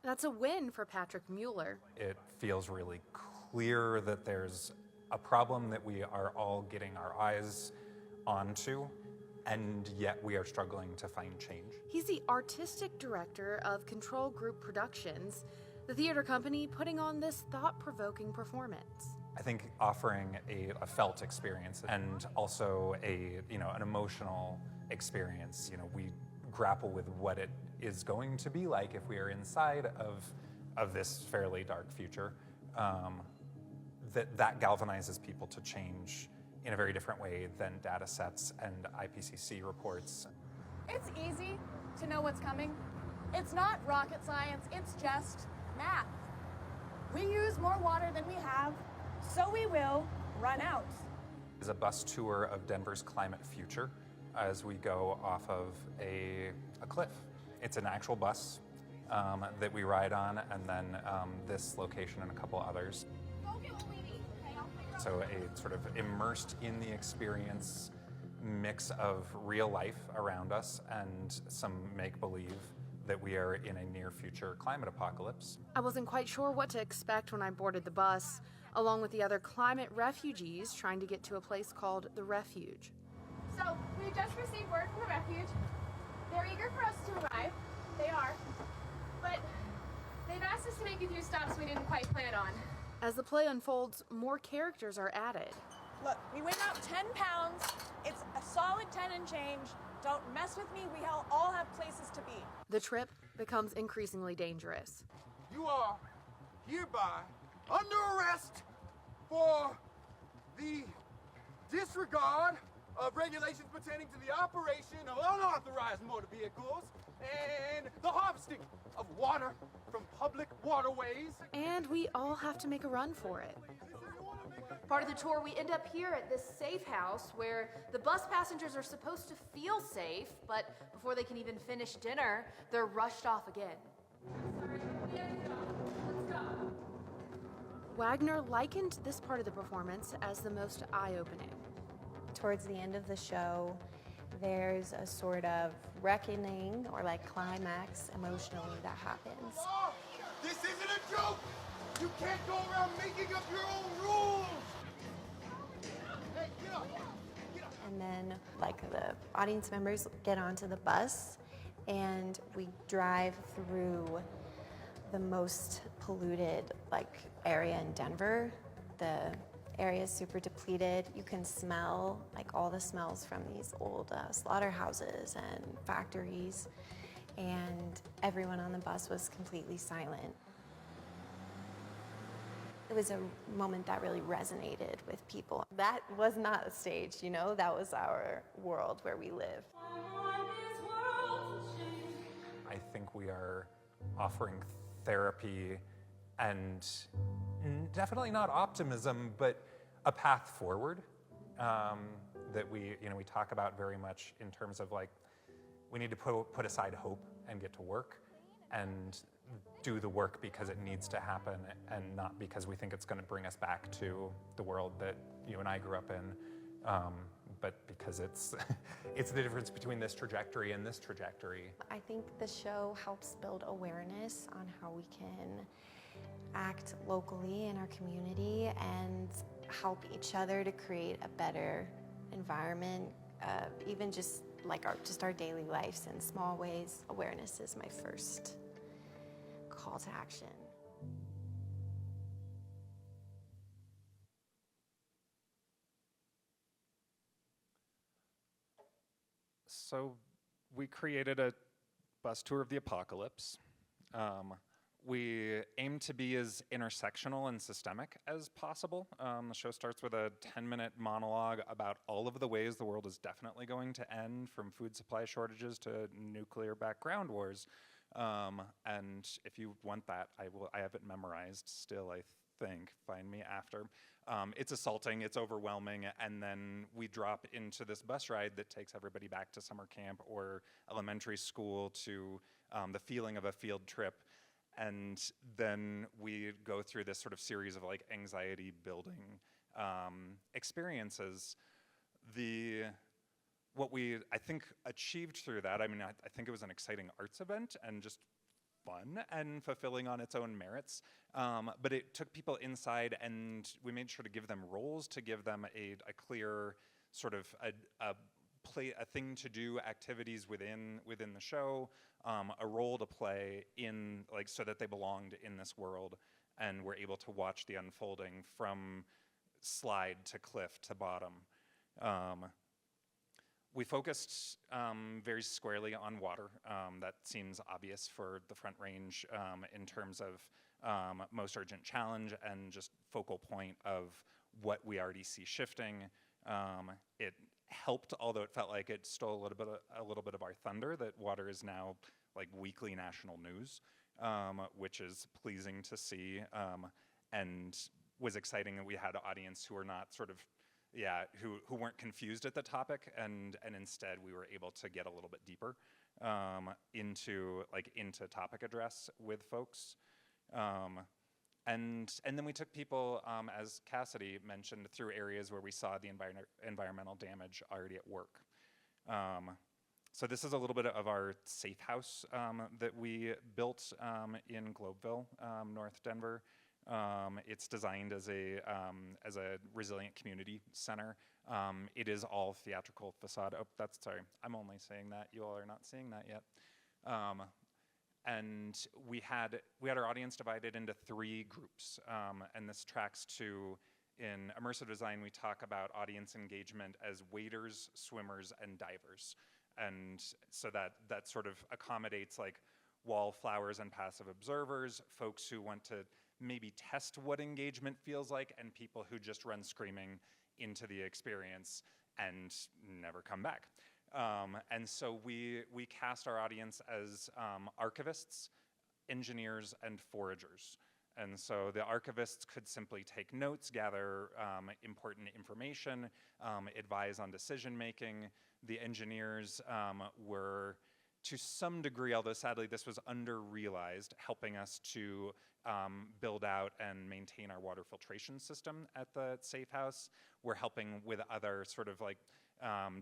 That's a win for Patrick Mueller.
It feels really clear that there's a problem that we are all getting our eyes onto, and yet we are struggling to find change.
He's the artistic director of Control Group Productions, the theater company putting on this thought-provoking performance.
I think offering a felt experience and also an emotional experience. We grapple with what it is going to be like if we are inside of this fairly dark future. That galvanizes people to change in a very different way than data sets and IPCC reports.
It's easy to know what's coming. It's not rocket science, it's just math. We use more water than we have, so we will run out.
is a bus tour of Denver's climate future as we go off of a cliff. It's an actual bus that we ride on, and then this location and a couple others.
Go get what we need, okay? I'll figure out.
So a sort of immersed in the experience mix of real life around us and some make-believe that we are in a near future climate apocalypse.
I wasn't quite sure what to expect when I boarded the bus, along with the other climate refugees trying to get to a place called the Refuge.
So, we just received word from the refuge. They're eager for us to arrive. They are. But they've asked us to make a few stops we didn't quite plan on.
As the play unfolds, more characters are added.
Look, we weighed out 10 pounds. It's a solid 10 and change. Don't mess with me. We all have places to be.
The trip becomes increasingly dangerous.
You are hereby under arrest for the disregard of regulations pertaining to the operation of unauthorized motor vehicles and the harvesting of water from public waterways.
And we all have to make a run for it. Part of the tour, we end up here at this safe house where the bus passengers are supposed to feel safe, but before they can even finish dinner, they're rushed off again. Wagner likened this part of the performance as the most eye-opening.
Towards the end of the show, there's a sort of reckoning or like climax emotionally that happens.
Oh, this isn't a joke! You can't go around making up your own rules! Hey, get up! Get up!
And then like the audience members get onto the bus and we drive through the most polluted like area in Denver. The area is super depleted. You can smell like all the smells from these old slaughterhouses and factories, and everyone on the bus was completely silent. It was a moment that really resonated with people. That was not a stage, you know, that was our world where we live.
I think we are offering therapy and definitely not optimism, but a path forward that we talk about very much in terms of like, we need to put aside hope and get to work and do the work because it needs to happen and not because we think it's going to bring us back to the world that you and I grew up in, but because it's the difference between this trajectory and this trajectory.
I think the show helps build awareness on how we can act locally in our community and help each other to create a better environment, even just like our daily lives in small ways. Awareness is my first call to action.
So we created a bus tour of the apocalypse. We aim to be as intersectional and systemic as possible. The show starts with a 10-minute monologue about all of the ways the world is definitely going to end, from food supply shortages to nuclear-backed ground wars. And if you want that, I have it memorized still, I think. Find me after. It's assaulting, it's overwhelming, and then we drop into this bus ride that takes everybody back to summer camp or elementary school to the feeling of a field trip. And then we go through this sort of series of like anxiety building experiences. What we, I think, achieved through that, I mean, I think it was an exciting arts event and just fun and fulfilling on its own merits. But it took people inside, and we made sure to give them roles, to give them a clear sort of a thing to do, activities within the show, a role to play in, like, so that they belonged in this world and were able to watch the unfolding from slide to cliff to bottom. We focused very squarely on water. That seems obvious for the Front Range in terms of most urgent challenge and just focal point of what we already see shifting. It helped, although it felt like it stole a little bit of our thunder, that water is now like weekly national news, which is pleasing to see, and was exciting that we had an audience who are not sort of, who weren't confused at the topic, and instead we were able to get a little bit deeper into topic address with folks. And then we took people, as Cassidy mentioned, through areas where we saw the environmental damage already at work. So this is a little bit of our safe house that we built in Globeville, North Denver. It's designed as a resilient community center. It is all theatrical facade. Oh, sorry. I'm only saying that. You all are not seeing that yet. And we had our audience divided into 3 groups, and this tracks to, in immersive design, we talk about audience engagement as waders, swimmers, and divers. And so that sort of accommodates like wallflowers and passive observers, folks who want to maybe test what engagement feels like, and people who just run screaming into the experience and never come back. And so we cast our audience as archivists, engineers, and foragers. And so the archivists could simply take notes, gather important information, advise on decision making. The engineers were, to some degree, although sadly this was under-realized, helping us to build out and maintain our water filtration system at the safe house. We're helping with other sort of like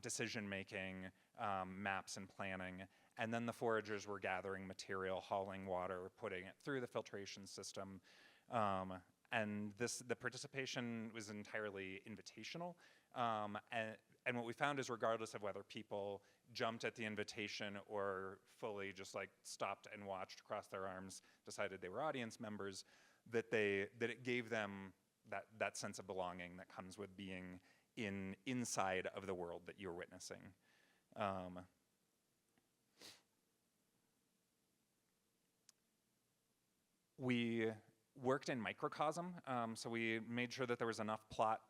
decision-making, maps and planning. And then the foragers were gathering material, hauling water, putting it through the filtration system. And the participation was entirely invitational. And what we found is, regardless of whether people jumped at the invitation or fully just like stopped and watched, crossed their arms, decided they were audience members, that it gave them that sense of belonging that comes with being inside of the world that you're witnessing. We worked in microcosm, so we made sure that there was enough plot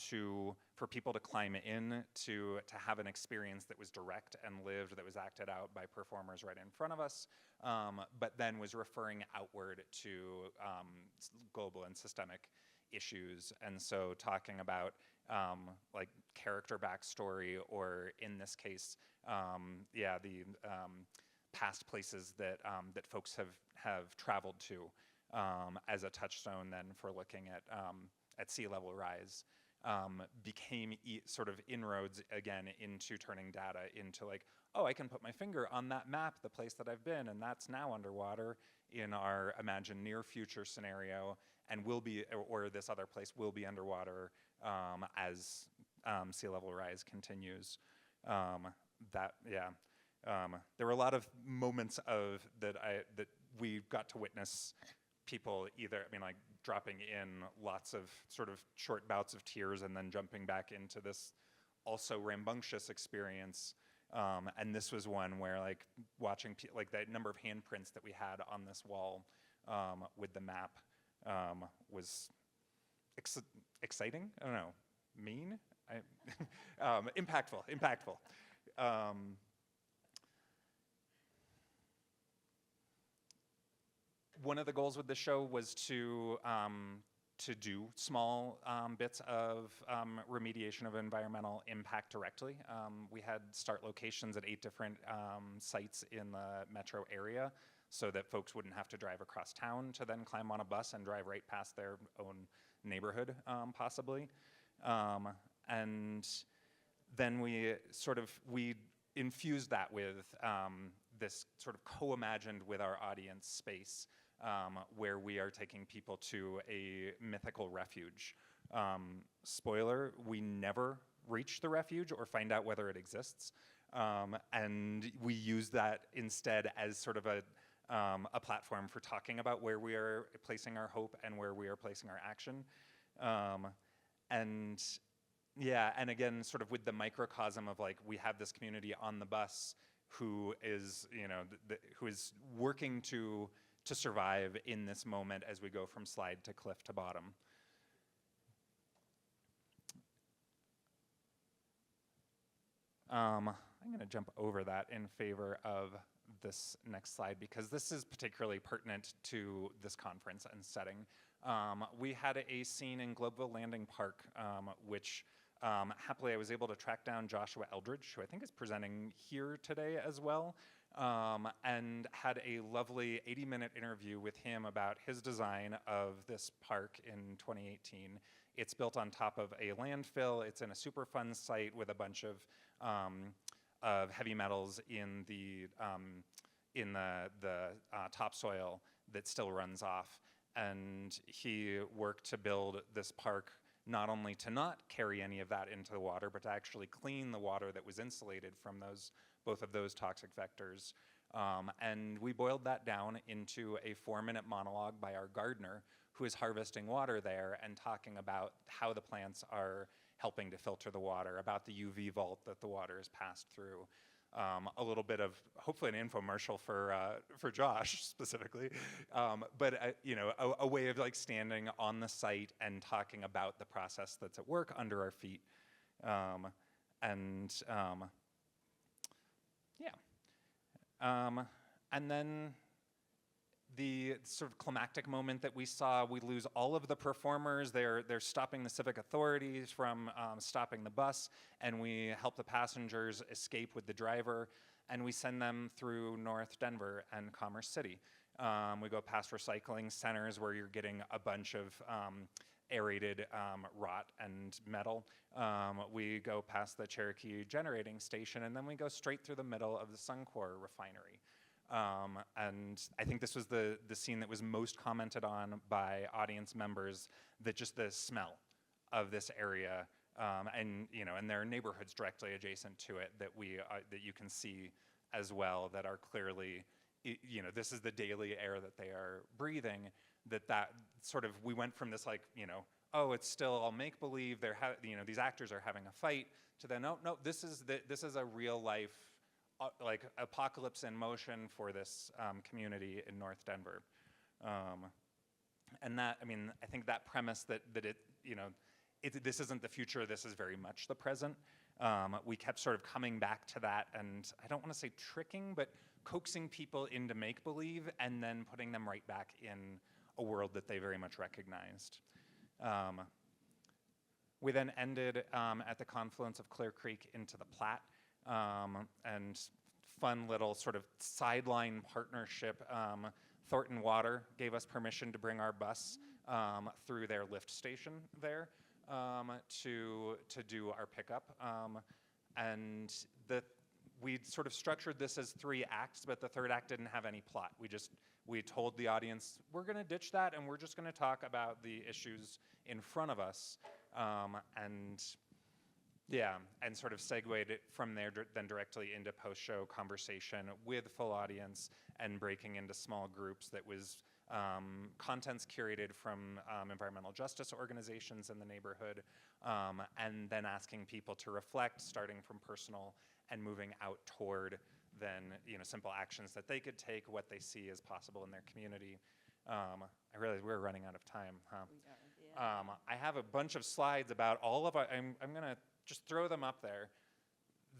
for people to climb in, to have an experience that was direct and lived, that was acted out by performers right in front of us, but then was referring outward to global and systemic issues. And so talking about like character backstory, or in this case, the past places that folks have traveled to as a touchstone then for looking at sea level rise, became sort of inroads again into turning data into like, oh, I can put my finger on that map, the place that I've been, and that's now underwater in our imagined near future scenario, and will be, or this other place will be underwater as sea level rise continues. There were a lot of moments that we got to witness people dropping in lots of sort of short bouts of tears and then jumping back into this also rambunctious experience. And this was one where like watching like the number of handprints that we had on this wall with the map was exciting. I don't know, mean? Impactful. One of the goals with the show was to do small bits of remediation of environmental impact directly. We had start locations at 8 different sites in the metro area, so that folks wouldn't have to drive across town to then climb on a bus and drive right past their own neighborhood, possibly. And then we infused that with this sort of co-imagined with our audience space, where we are taking people to a mythical refuge. Spoiler, we never reach the refuge or find out whether it exists. And we use that instead as sort of a platform for talking about where we are placing our hope and where we are placing our action. And again, sort of with the microcosm of like, we have this community on the bus who is, who is working to survive in this moment as we go from slide to cliff to bottom. I'm going to jump over that in favor of this next slide, because this is particularly pertinent to this conference and setting. We had a scene in Globeville Landing Park, which happily, I was able to track down Joshua Eldridge, who I think is presenting here today as well, and had a lovely 80-minute interview with him about his design of this park in 2018. It's built on top of a landfill. It's in a Superfund site with a bunch of heavy metals in the topsoil that still runs off. And he worked to build this park not only to not carry any of that into the water, but to actually clean the water that was insulated from both of those toxic vectors. And we boiled that down into a 4-minute monologue by our gardener, who is harvesting water there and talking about how the plants are helping to filter the water, about the UV vault that the water is passed through. A little bit of, hopefully, an infomercial for Josh specifically, but a way of like standing on the site and talking about the process that's at work under our feet, and then the sort of climactic moment that we saw, we lose all of the performers. They're stopping the civic authorities from stopping the bus, and we help the passengers escape with the driver, and we send them through North Denver and Commerce City. We go past recycling centers where you're getting a bunch of aerated rot and metal. We go past the Cherokee generating station, and then we go straight through the middle of the Suncor refinery. And I think this was the scene that was most commented on by audience members, that just the smell of this area, and there are neighborhoods directly adjacent to it that you can see as well, that are clearly, this is the daily air that they are breathing. That sort of, we went from this oh, it's still all make believe. These actors are having a fight, to then no, this is a real life. Like apocalypse in motion for this community in North Denver, and that, I think that premise that this isn't the future, this is very much the present. We kept sort of coming back to that, and I don't want to say tricking, but coaxing people into make believe, and then putting them right back in a world that they very much recognized. We then ended at the confluence of Clear Creek into the Platte. And fun little sort of sideline partnership. Thornton Water gave us permission to bring our bus through their lift station there to do our pickup. And we sort of structured this as 3 acts, but the third act didn't have any plot. We told the audience, we're going to ditch that, and we're just going to talk about the issues in front of us. And sort of segued it from there then directly into post-show conversation with full audience, and breaking into small groups that was contents curated from environmental justice organizations in the neighborhood, and then asking people to reflect, starting from personal and moving out toward then simple actions that they could take, what they see as possible in their community. I realize we're running out of time, huh?
We are, yeah.
I have a bunch of slides about all of our, I'm going to just throw them up there.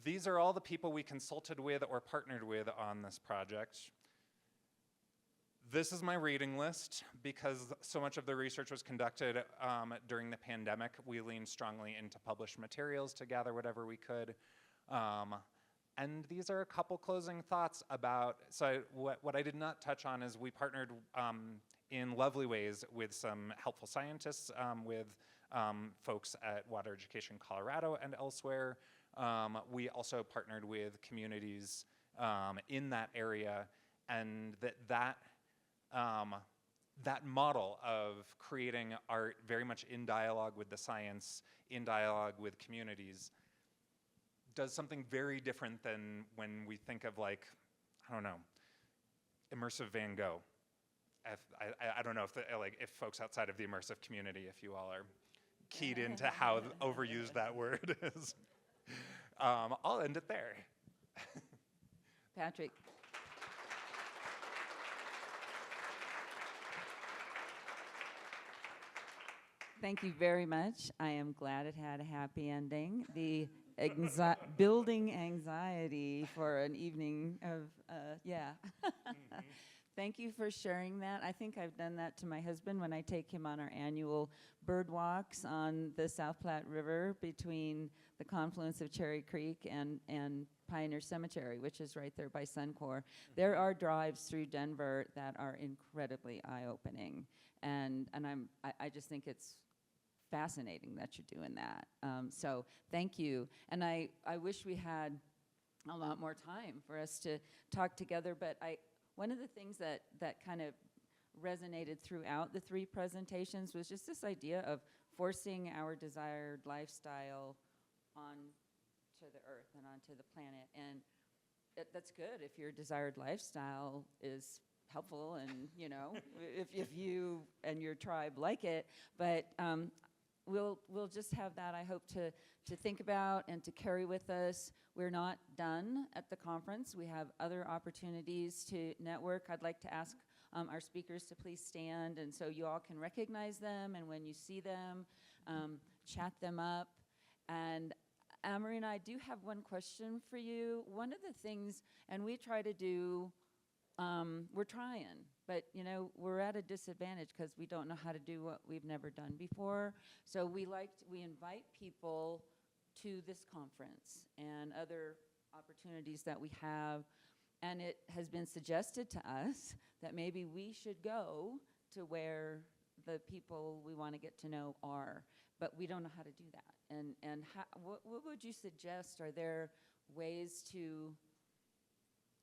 These are all the people we consulted with or partnered with on this project. This is my reading list. Because so much of the research was conducted during the pandemic, we leaned strongly into published materials to gather whatever we could. And these are a couple closing thoughts about, so what I did not touch on is we partnered in lovely ways with some helpful scientists, with folks at Water Education Colorado and elsewhere. We also partnered with communities in that area, and that model of creating art very much in dialogue with the science, in dialogue with communities, does something very different than when we think of, like, I don't know, immersive Van Gogh. I don't know if folks outside of the immersive community, if you all are keyed into how overused that word is. I'll end it there.
Patrick. Thank you very much. I am glad it had a happy ending. The building anxiety for an evening of, Thank you for sharing that. I think I've done that to my husband when I take him on our annual bird walks on the South Platte River between the confluence of Cherry Creek and Pioneer Cemetery, which is right there by Suncor. There are drives through Denver that are incredibly eye-opening, and I just think it's fascinating that you're doing that. So thank you. And I wish we had a lot more time for us to talk together, but one of the things that kind of resonated throughout the three presentations was just this idea of forcing our desired lifestyle onto the earth and onto the planet. And that's good if your desired lifestyle is helpful and, you know, if you and your tribe like it. But we'll just have that, I hope, to think about and to carry with us. We're not done at the conference. We have other opportunities to network. I'd like to ask our speakers to please stand, and so you all can recognize them, and when you see them, chat them up. And Amory and I do have one question for you. One of the things, and we try to do, we're trying, but you know, we're at a disadvantage because we don't know how to do what we've never done before. So we invite people to this conference and other opportunities that we have, and it has been suggested to us that maybe we should go to where the people we want to get to know are, but we don't know how to do that. And what would you suggest? Are there ways to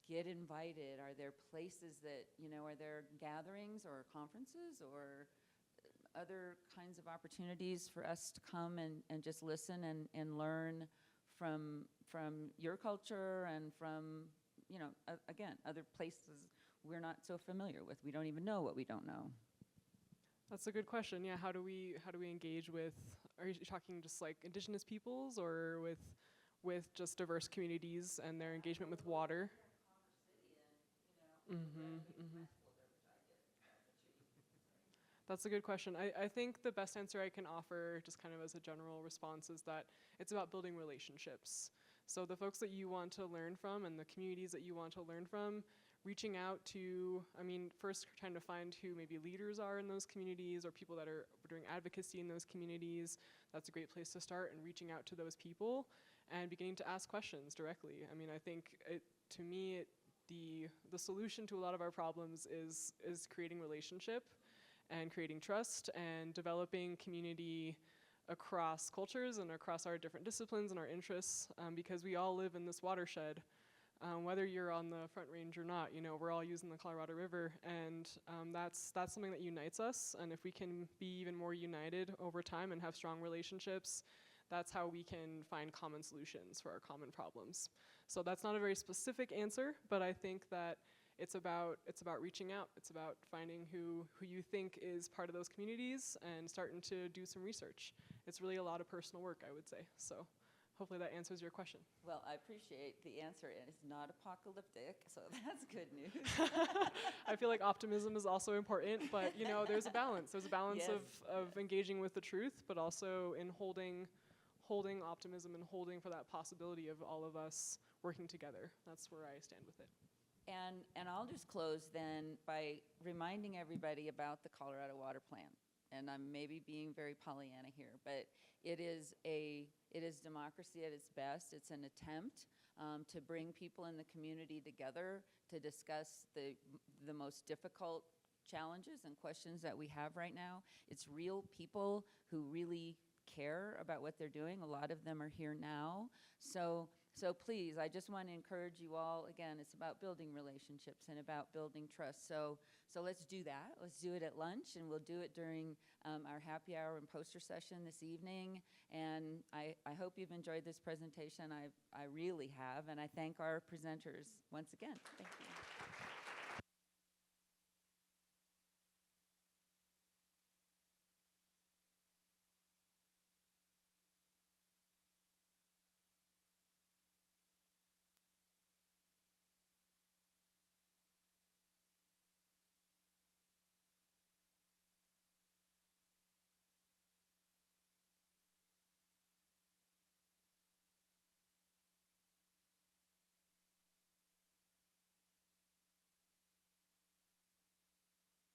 get invited? Are there places that, you know, are there gatherings or conferences or other kinds of opportunities for us to come and just listen and learn from your culture and from, you know, again, other places we're not so familiar with? We don't even know what we don't know.
That's a good question. Yeah, how do we engage with, are you talking just like indigenous peoples or with just diverse communities and their engagement with water? That's a good question. I think the best answer I can offer, just kind of as a general response, is that it's about building relationships. So the folks that you want to learn from and the communities that you want to learn from, reaching out to, I mean, first trying to find who maybe leaders are in those communities or people that are doing advocacy in those communities. That's a great place to start, and reaching out to those people and beginning to ask questions directly. I mean, I think to me, the solution to a lot of our problems is creating relationship and creating trust and developing community across cultures and across our different disciplines and our interests, because we all live in this watershed. Whether you're on the Front Range or not, you know, we're all using the Colorado River, and that's something that unites us. And if we can be even more united over time and have strong relationships, that's how we can find common solutions for our common problems. So that's not a very specific answer, but I think that it's about reaching out. It's about finding who you think is part of those communities and starting to do some research. It's really a lot of personal work, I would say. So hopefully that answers your question.
Well, I appreciate the answer, and it's not apocalyptic, so that's good news.
I feel like optimism is also important, but you know, there's a balance. There's a balance
Yes.
of engaging with the truth, but also in holding optimism and holding for that possibility of all of us working together. That's where I stand with it.
And I'll just close then by reminding everybody about the Colorado Water Plan. And I'm maybe being very Pollyanna here, but it is democracy at its best. It's an attempt to bring people in the community together to discuss the most difficult challenges and questions that we have right now. It's real people who really care about what they're doing. A lot of them are here now. So please, I just want to encourage you all. Again, it's about building relationships and about building trust. So let's do that. Let's do it at lunch, and we'll do it during our happy hour and poster session this evening. And I hope you've enjoyed this presentation. I really have, and I thank our presenters once again. Thank you.